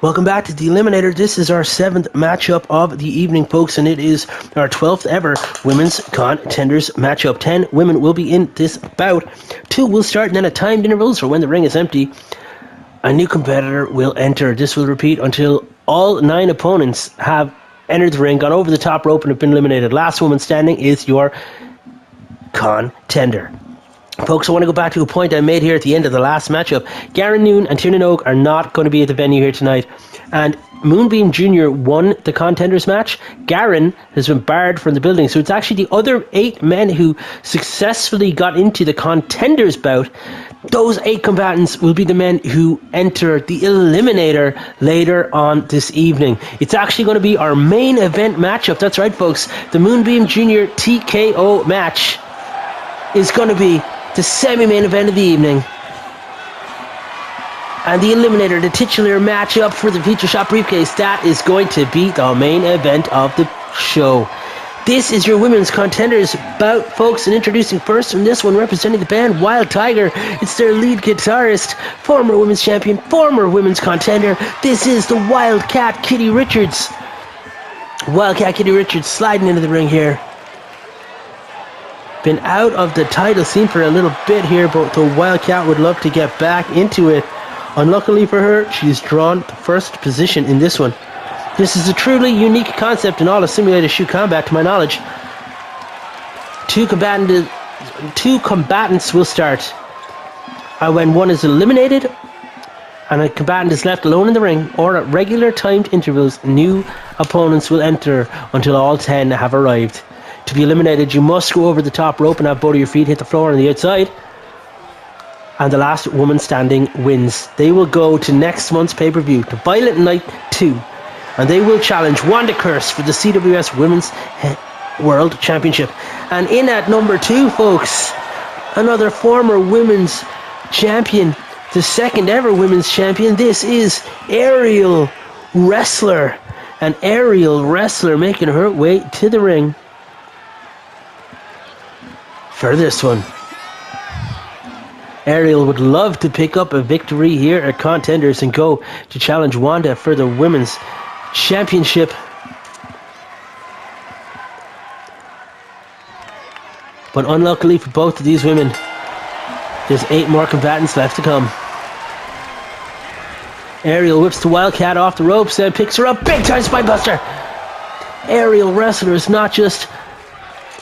Welcome back to the Eliminator. This is our 7th matchup of the evening, folks, and it is our 12th ever Women's Contenders matchup. 10 women will be in this bout. 2 will start, and then at timed intervals for when the ring is empty, a new competitor will enter. This will repeat until all 9 opponents have entered the ring, gone over the top rope, and have been eliminated. Last woman standing is your contender. Folks, I want to go back to a point I made here at the end of the last matchup. Garen Noon and Tiernan Og are not going to be at the venue here tonight. And Moonbeam Jr. won the Contenders match. Garen has been barred from the building. So it's actually the other 8 men who successfully got into the Contenders bout. Those 8 combatants will be the men who enter the Eliminator later on this evening. It's actually going to be our main event matchup. That's right, folks. The Moonbeam Jr. TKO match is going to be the semi-main event of the evening. And the Eliminator, the titular matchup for the feature shot briefcase, that is going to be the main event of the show. This is your Women's Contenders bout, folks, and introducing first from this one, representing the band Wild Tiger. It's their lead guitarist, former women's champion, former women's contender. This is the Wildcat Kitty Richards. Wildcat Kitty Richards sliding into the ring here. Been out of the title scene for a little bit here, but the Wildcat would love to get back into it. Unluckily for her, she's drawn the first position in this one. This is a truly unique concept in all of simulated shoot combat, to my knowledge. Two combatants will start. And when one is eliminated and a combatant is left alone in the ring, or at regular timed intervals, new opponents will enter until all 10 have arrived. To be eliminated, you must go over the top rope and have both of your feet hit the floor on the outside. And the last woman standing wins. They will go to next month's pay-per-view, to Violent Night 2. And they will challenge Wanda Curse for the CWS Women's World Championship. And in at number 2, folks, another former women's champion, the second ever women's champion. This is Aerial Wrestler. An Aerial Wrestler making her way to the ring for this one. Ariel would love to pick up a victory here at Contenders and go to challenge Wanda for the Women's Championship. But unluckily for both of these women, there's 8 more combatants left to come. Ariel whips the Wildcat off the ropes and picks her up. Big time spinebuster! Aerial Wrestler is not just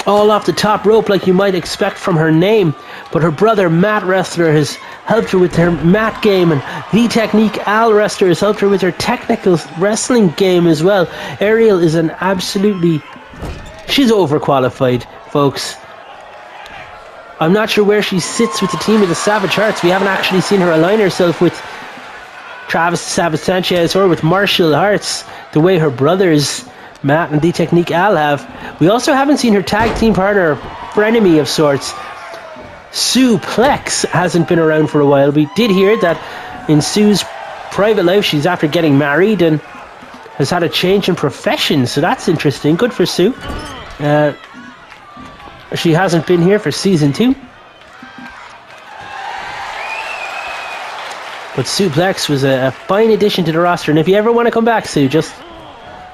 all off the top rope like you might expect from her name, but her brother Matt Wrestler has helped her with her mat game, and the Technique Al Wrestler has helped her with her technical wrestling game as well. Ariel is an absolutely... she's overqualified, folks. I'm not sure where she sits with the team of the Savage Hearts. We haven't actually seen her align herself with Travis Savage Sanchez or with Martial Arts the way her brothers Matt and the Technique Al have. We also haven't seen her tag team partner, frenemy of sorts, Suplex, hasn't been around for a while. We did hear that in Sue's private life she's after getting married and has had a change in profession, so that's interesting. Good for Sue. She hasn't been here for season 2. But Suplex was a fine addition to the roster, and if you ever want to come back, Sue, just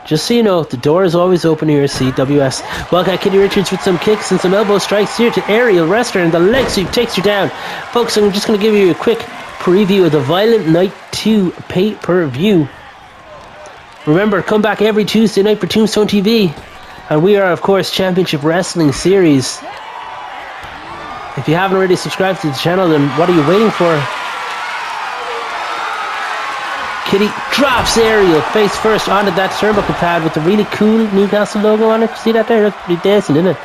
so you know, the door is always open here at CWS. Wildcat Kitty Richards with some kicks and some elbow strikes here to Aerial Wrestler, and the leg sweep takes her down. Folks, I'm just going to give you a quick preview of the Violent Night 2 pay-per-view. Remember, come back every Tuesday night for Tombstone TV. And we are, of course, Championship Wrestling Series. If you haven't already subscribed to the channel, then what are you waiting for? Kitty drops Ariel face first onto that turnbuckle pad with the really cool Newcastle logo on it. See that there? That's pretty dancing, isn't it?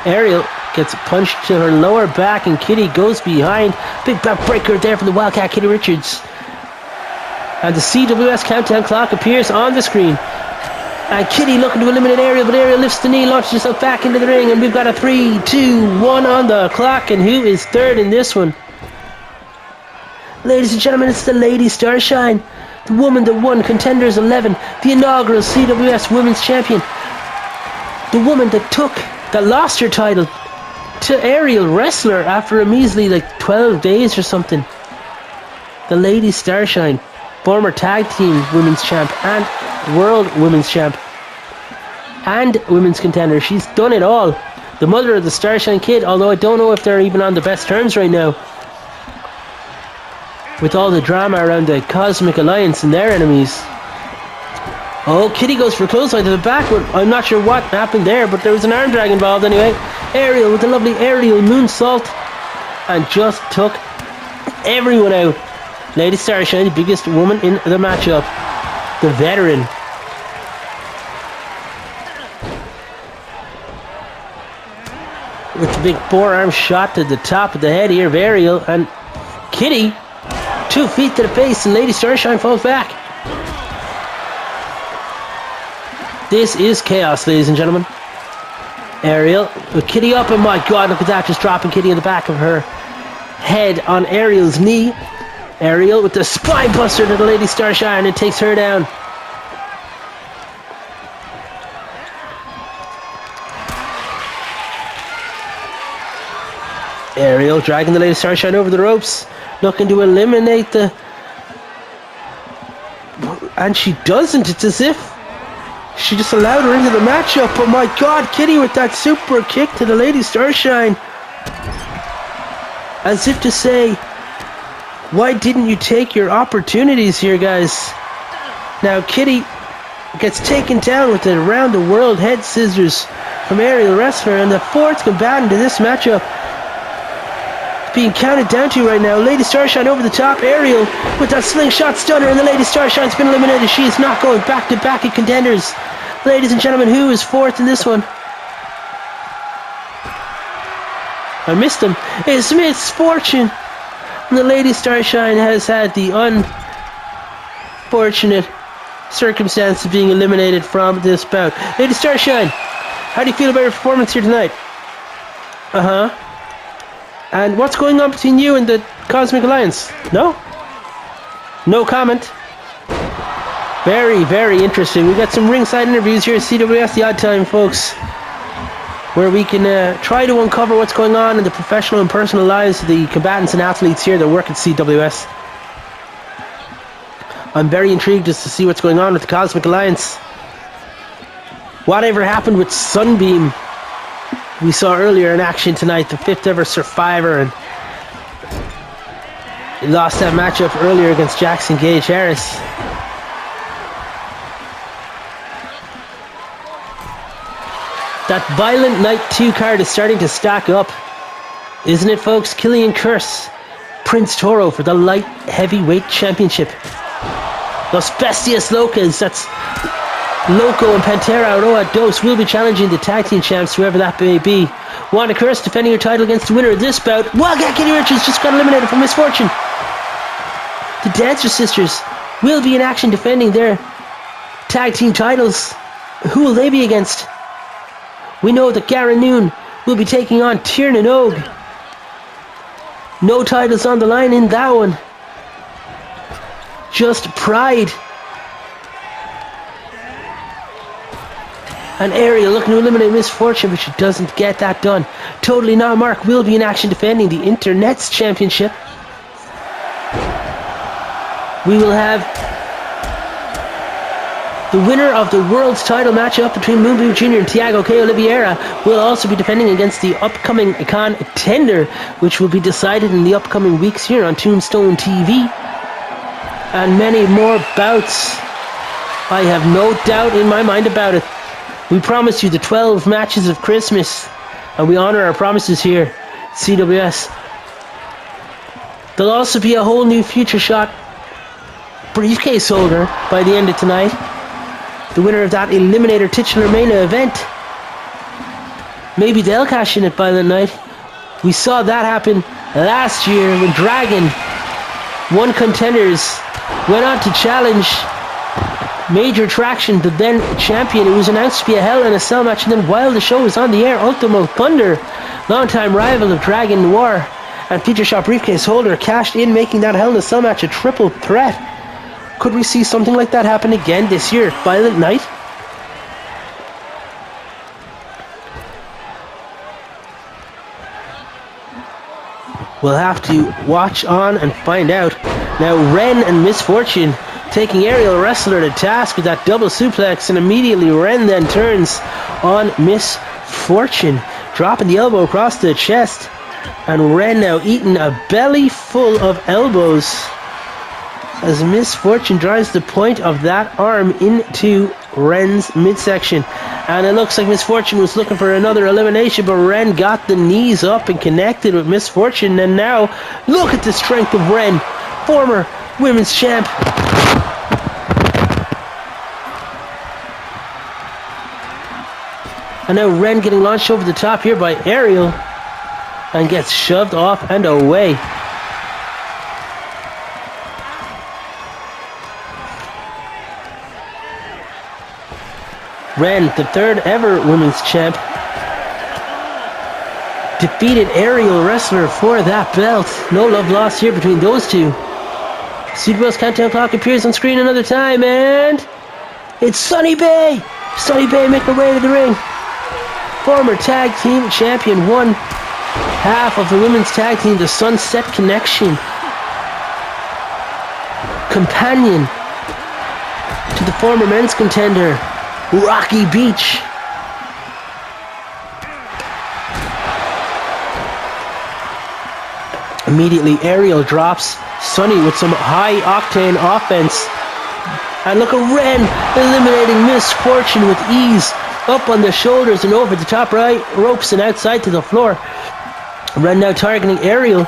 Ariel gets punched to her lower back and Kitty goes behind. Big back breaker there from the Wildcat Kitty Richards. And the CWS countdown clock appears on the screen. And Kitty looking to eliminate Ariel, but Ariel lifts the knee, launches herself back into the ring, and we've got a 3, 2, 1 on the clock. And who is third in this one? Ladies and gentlemen, it's the Lady Starshine. The woman that won Contenders 11, the inaugural CWS Women's Champion. The woman that lost her title to Aerial Wrestler after a measly 12 days or something. The Lady Starshine. former tag team women's champ and world women's champ and women's contender. She's done it all. The mother of the Starshine Kid, although I don't know if they're even on the best terms right now, with all the drama around the Cosmic Alliance and their enemies. Oh, Kitty goes for a clothesline to the back, but I'm not sure what happened there, but there was an arm drag involved anyway. Ariel with a lovely aerial moonsault and just took everyone out. Lady Starshine, the biggest woman in the matchup, the veteran. With the big forearm shot to the top of the head here of Ariel, and Kitty, 2 feet to the face, and Lady Starshine falls back. This is chaos, ladies and gentlemen. Ariel with Kitty up, and my god, look at that, just dropping Kitty in the back of her head on Ariel's knee. Ariel with the spine buster to the Lady Starshine, and takes her down. Ariel dragging the Lady Starshine over the ropes, looking to eliminate the... And she doesn't. It's as if she just allowed her into the matchup. Oh my god, Kitty with that super kick to the Lady Starshine. As if to say, why didn't you take your opportunities here, guys? Now Kitty gets taken down with the around the world head scissors from Ariel Wrestler, and the fourth combatant in this matchup being counted down to right now. Lady Starshine over the top. Ariel with that slingshot stunner, and the Lady Starshine's been eliminated. She is not going back to back at Contenders. Ladies and gentlemen, who is fourth in this one? I missed him. It's Misfortune. And the Lady Starshine has had the unfortunate circumstance of being eliminated from this bout. Lady Starshine, how do you feel about your performance here tonight? And what's going on between you and the Cosmic Alliance? No? No comment. Very, very interesting. We got some ringside interviews here at CWS The Odd Time, folks, where we can try to uncover what's going on in the professional and personal lives of the combatants and athletes here that work at CWS. I'm very intrigued as to see what's going on with the Cosmic Alliance. Whatever happened with Sunbeam, we saw earlier in action tonight, the 5th ever Survivor, and he lost that matchup earlier against Jackson Gage Harris. That Violent Night 2 card is starting to stack up, isn't it, folks? Killian Curse, Prince Toro for the light heavyweight championship. Los Bestias Locas, that's Loco and Pantera Roa Dos, will be challenging the tag team champs, whoever that may be. Wanda Curse defending her title against the winner of this bout. Wildcat Kitty Richards just got eliminated from Misfortune. The Dancer Sisters will be in action defending their tag team titles. Who will they be against? We know that Gara Noon will be taking on Tiernan Og. No titles on the line in that one. Just pride. And Ariel looking to eliminate Misfortune, but she doesn't get that done. Totally Not Mark will be in action defending the Internet's Championship. We will have the winner of the world's title matchup between Moonbeam Jr. and Tiago K. Oliveira will also be defending against the upcoming Con10ders, which will be decided in the upcoming weeks here on Tombstone TV. And many more bouts. I have no doubt in my mind about it. We promised you the 12 matches of Christmas, and we honor our promises here at CWS. There'll also be a whole new Future Shot briefcase holder by the end of tonight. The winner of that Eliminator titular main event. Maybe they'll cash in at Violent Night. We saw that happen last year when Dragon won Contenders, went on to challenge Major Traction, the then champion. It was announced to be a Hell in a Cell match, and then while the show was on the air, Ultimo Thunder, longtime rival of Dragon Noir and Future Shot briefcase holder, cashed in, making that Hell in a Cell match a triple threat. Could we see something like that happen again this year at Violent Night? We'll have to watch on and find out. Now, Ren and Misfortune taking aerial wrestler to task with that double suplex, and immediately Ren then turns on Miss Fortune, dropping the elbow across the chest, and Ren now eating a belly full of elbows as Miss Fortune drives the point of that arm into Ren's midsection. And it looks like Miss Fortune was looking for another elimination, but Ren got the knees up and connected with Miss Fortune. And now, look at the strength of Ren, former women's champ. And now Ren getting launched over the top here by Ariel and gets shoved off and away. Ren, the third ever women's champ, defeated aerial wrestler for that belt. No love lost here between those two. CWS countdown clock appears on screen another time, and it's Sunny Bay! Sunny Bay making her way to the ring. Former tag team champion, one half of the women's tag team, the Sunset Connection. Companion to the former men's contender, Rocky Beach. Immediately Ariel drops Sunny with some high octane offense. And look at Ren eliminating Miss Fortune with ease. Up on the shoulders and over the top right ropes and outside to the floor. Ren now targeting Ariel.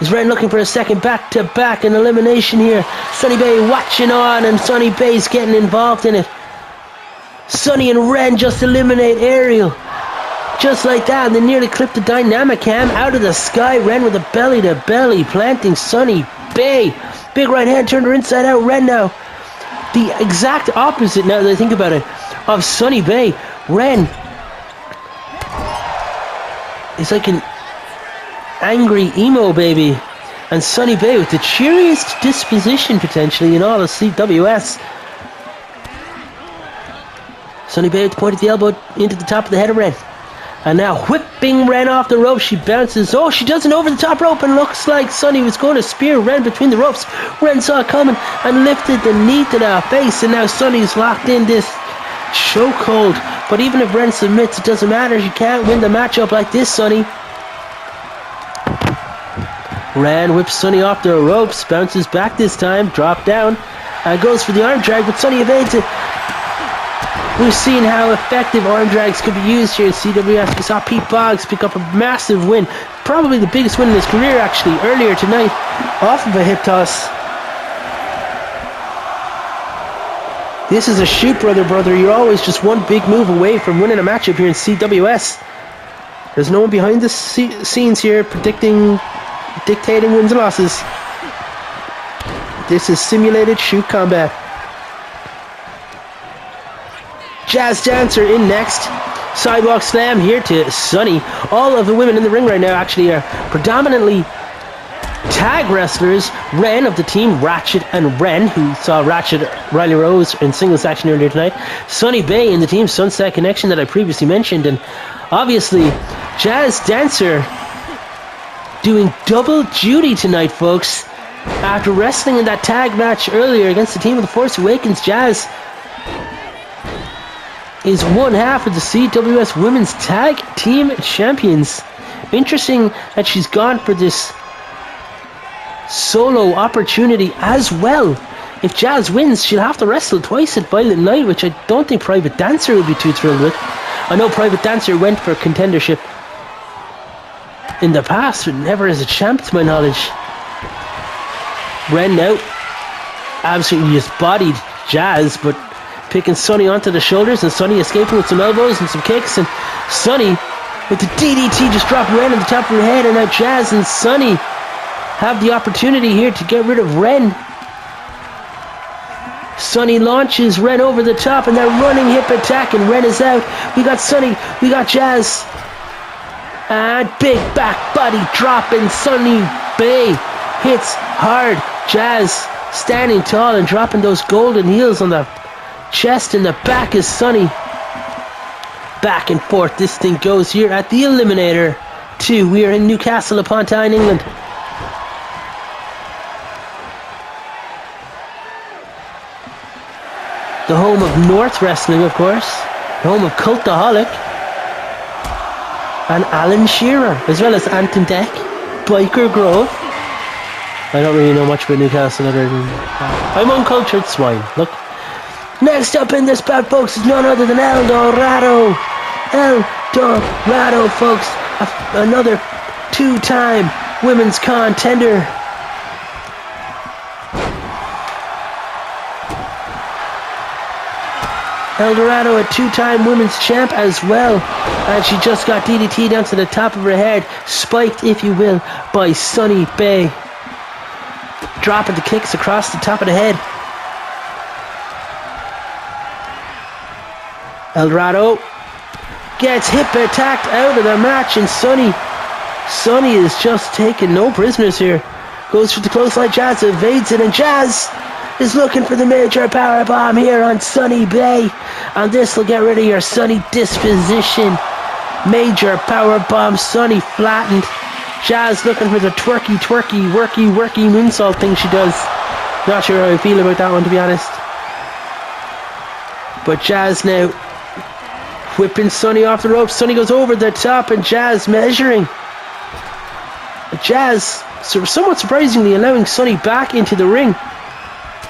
Is Ren looking for a second back-to-back and elimination here? Sunny Bay watching on, and Sunny Bay's getting involved in it. Sunny and Ren just eliminate Ariel. Just like that, and they nearly clipped the dynamic cam out of the sky. Ren with a belly-to-belly, planting Sunny Bay. Big right hand turned her inside out. Ren now, the exact opposite, now that I think about it, of Sunny Bay. Ren is like an angry emo baby, and Sunny Bay with the cheeriest disposition potentially in all of CWS. Sunny Bay with the point of the elbow into the top of the head of Ren. And now whipping Ren off the rope. She bounces. Oh, she does an over the top rope, and looks like Sunny was going to spear Ren between the ropes. Ren saw it coming and lifted the knee to the face, and now Sunny's locked in this chokehold. But even if Ren submits, it doesn't matter. She can't win the matchup like this, Sunny. Ren whips Sunny off the ropes, bounces back this time, drop down, and goes for the arm drag, but Sunny evades it. We've seen how effective arm drags could be used here in CWS. We saw Pete Boggs pick up a massive win, probably the biggest win in his career actually, earlier tonight, off of a hip toss. This is a shoot, brother. You're always just one big move away from winning a matchup here in CWS. There's no one behind the scenes here dictating wins and losses. This is simulated shoot combat. Jazz Dancer in next. Sidewalk slam here to Sunny. All of the women in the ring right now actually are predominantly tag wrestlers. Ren of the team Ratchet and Ren, who saw Ratchet Riley Rose in singles action earlier tonight. Sunny Bay in the team Sunset Connection that I previously mentioned. And obviously Jazz Dancer doing double duty tonight, folks. After wrestling in that tag match earlier against the team of the Force Awakens, Jazz is one half of the CWS Women's Tag Team Champions. Interesting that she's gone for this solo opportunity as well. If Jazz wins, she'll have to wrestle twice at Violent Night, which I don't think Private Dancer would be too thrilled with. I know Private Dancer went for contendership in the past, but never as a champ to my knowledge. Ren now absolutely just bodied Jazz, but picking Sunny onto the shoulders, and Sunny escaping with some elbows and some kicks, and Sunny with the DDT just dropped Ren on the top of her head, and now Jazz and Sunny have the opportunity here to get rid of Ren. Sunny launches Ren over the top, and that running hip attack, and Ren is out. We got Sunny, we got Jazz, and big back body drop, and Sunny Bay hits hard. Jazz standing tall and dropping those golden heels on the chest, and the back is Sunny. Back and forth this thing goes here at the Elimin8r 2. We are in Newcastle upon Tyne, England. the home of North Wrestling, of course, the home of Cultaholic, and Alan Shearer, as well as Anton Deck, Biker Grove. I don't really know much about Newcastle other than I'm uncultured swine. Look. Next up in this bout, folks, is none other than El Dorado. El Dorado, folks. Another two-time women's contender. El Dorado, a two-time women's champ as well. And she just got DDT down to the top of her head. Spiked, if you will, by Sunny Bay. Dropping the kicks across the top of the head. El Dorado gets hip attacked out of the match, and Sunny is just taking no prisoners here. Goes for the clothesline, Jazz evades it, and Jazz is looking for the major power bomb here on Sunny Bay, and this will get rid of your Sunny disposition. Major power bomb, Sunny flattened. Jazz looking for the twerky, worky moonsault thing she does. Not sure how I feel about that one, to be honest. But Jazz now whipping Sunny off the ropes. Sunny goes over the top, and Jazz measuring. Jazz, somewhat surprisingly, allowing Sunny back into the ring.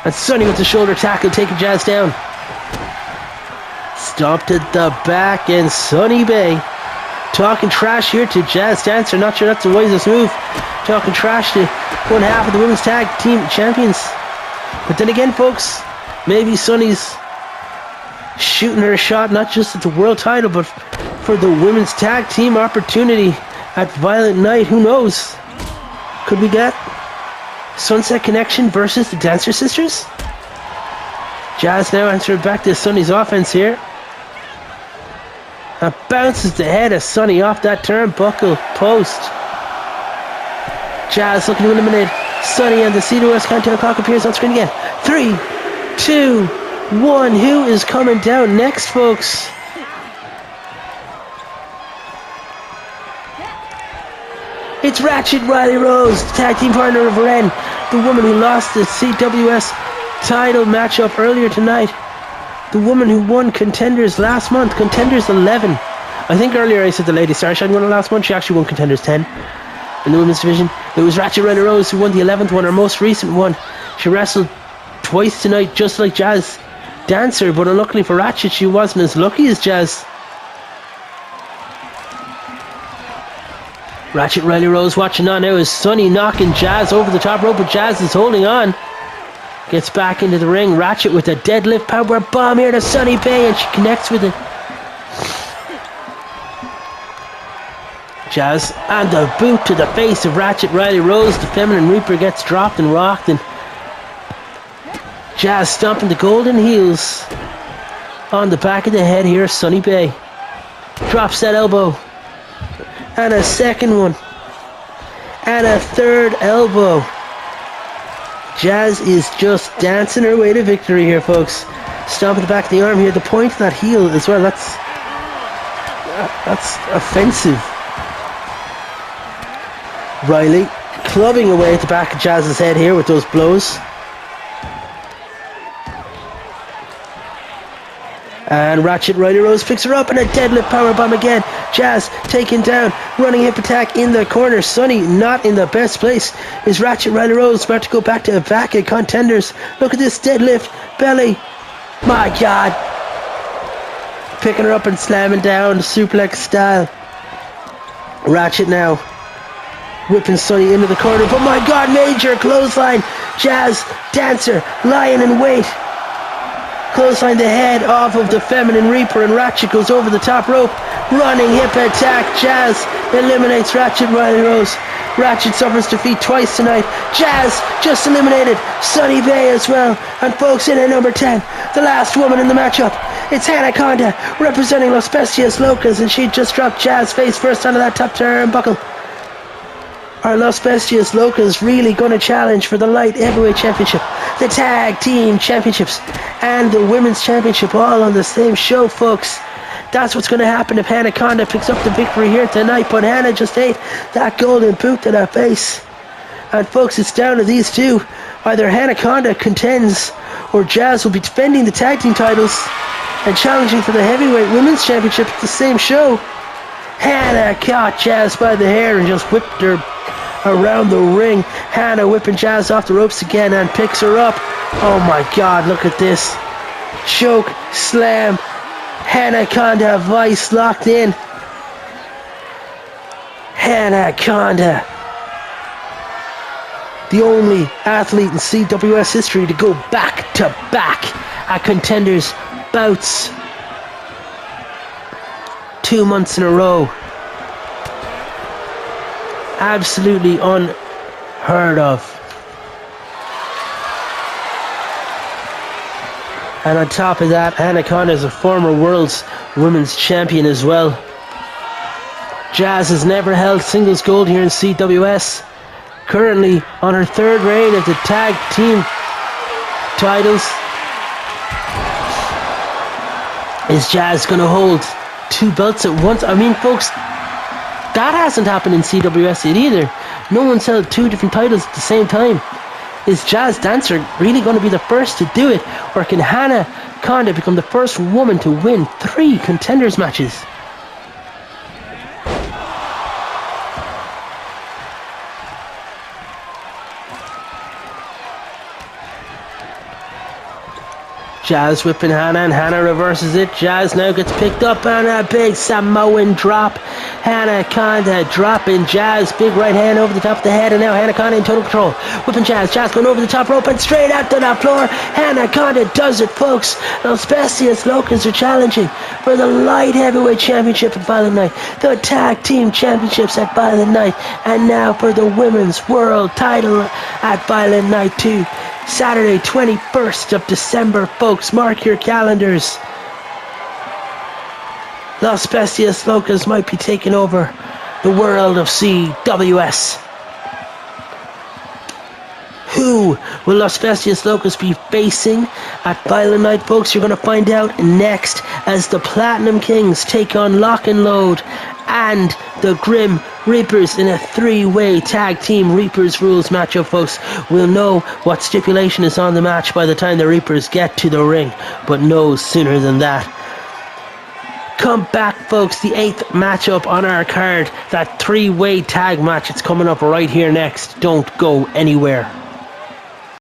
And Sunny with the shoulder tackle, taking Jazz down. Stomped at the back, and Sunny Bay talking trash here to Jazz Dancer. Not sure that's the wisest move. Talking trash to one half of the women's tag team champions. But then again, folks, maybe Sunny's shooting her shot not just at the world title, but for the women's tag team opportunity at Violent Night. Who knows? Could we get Sunset Connection versus the Dancer Sisters? Jazz now answering back to Sunny's offense here. And bounces the head of Sunny off that turnbuckle post. Jazz looking to eliminate Sunny, and the Cedar West countdown clock appears on screen again. 3, 2, 1. Who is coming down next, folks? It's Ratchet Riley Rose, the tag team partner of Ren, the woman who lost the CWS title matchup earlier tonight. The woman who won Contenders last month, Contenders 11. I think earlier I said the Lady Starshine won it last month. She actually won Contenders 10 in the women's division. It was Ratchet Riley Rose who won the 11th one, her most recent one. She wrestled twice tonight, just like Jazz Dancer, but unluckily for Ratchet, she wasn't as lucky as Jazz. Ratchet Riley Rose watching on now as Sunny knocking Jazz over the top rope, but Jazz is holding on. Gets back into the ring. Ratchet with a deadlift power bomb here to Sunny Bay, and she connects with it. Jazz and a boot to the face of Ratchet Riley Rose. The Feminine Reaper gets dropped and rocked, and Jazz stomping the golden heels on the back of the head here. Sunny Bay drops that elbow, and a second one, and a third elbow. Jazz is just dancing her way to victory here, folks. Stomping the back of the arm here. The point of that heel as well. That's offensive. Riley clubbing away at the back of Jazz's head here with those blows. And Ratchet Riley Rose picks her up, and a deadlift powerbomb again. Jazz taken down, running hip attack in the corner. Sunny not in the best place. Is Ratchet Riley Rose about to go back to back at Contenders? Look at this deadlift, belly. My God. Picking her up and slamming down, suplex style. Ratchet now whipping Sunny into the corner, but my God, major clothesline. Jazz Dancer lying in wait. Clothesline the head off of the Feminine Reaper, and Ratchet goes over the top rope. Running hip attack. Jazz eliminates Ratchet Riley Rose. Ratchet suffers defeat twice tonight. Jazz just eliminated Sunny Bay as well. And folks, in at number 10, the last woman in the matchup, it's Anaconda representing Los Bestias Locas, and she just dropped Jazz face first onto that top turnbuckle. Are Los Bestias Locas really going to challenge for the Light Heavyweight Championship, the Tag Team Championships, and the Women's Championship all on the same show, folks? That's what's going to happen if Anaconda picks up the victory here tonight, but Hannah just ate that golden boot to her face. And folks, it's down to these two. Either Anaconda contends or Jazz will be defending the tag team titles and challenging for the heavyweight women's championship at the same show. Hannah caught Jazz by the hair and just whipped her around the ring. Hannah whipping Jazz off the ropes again and picks her up. Oh my god, look at this. Choke, slam, Hannah Conda vice locked in. Hannah Conda, the only athlete in CWS history to go back to back at Contenders bouts 2 months in a row. Absolutely unheard of. And on top of that, Hannah Conda is a former World's Women's Champion as well. Jazz has never held singles gold here in CWS. Currently on her third reign of the tag team titles. Is Jazz going to hold 2 belts at once? I mean, folks, that hasn't happened in CWS yet either. No one's held 2 different titles at the same time. Is Jazz Dancer really going to be the first to do it? Or can Hannah Conda become the first woman to win 3 Contenders matches? Jazz whipping Hannah, and Hannah reverses it. Jazz now gets picked up on a big Samoan drop. Hannah Conda dropping Jazz. Big right hand over the top of the head, and now Hannah Conda in total control. Whipping Jazz. Jazz going over the top rope and straight out to the floor. Hannah Conda does it, folks. Los Bestias Locas are challenging for the light heavyweight championship at Violent Night, the tag team championships at Violent Night, and now for the women's world title at Violent Night 2. Saturday, 21st of December, folks. Mark your calendars. Los Bestias Locas might be taking over the world of CWS. Who will Los Bestias Locas be facing at Violent Night, folks? You're going to find out next as the Platinum Kings take on Lock and Load and the Grim Reapers in a 3-way tag team Reapers rules matchup, folks. We'll know what stipulation is on the match by the time the Reapers get to the ring, but no sooner than that. Come back, folks, the 8th matchup on our card, that 3-way tag match. It's coming up right here next. Don't go anywhere.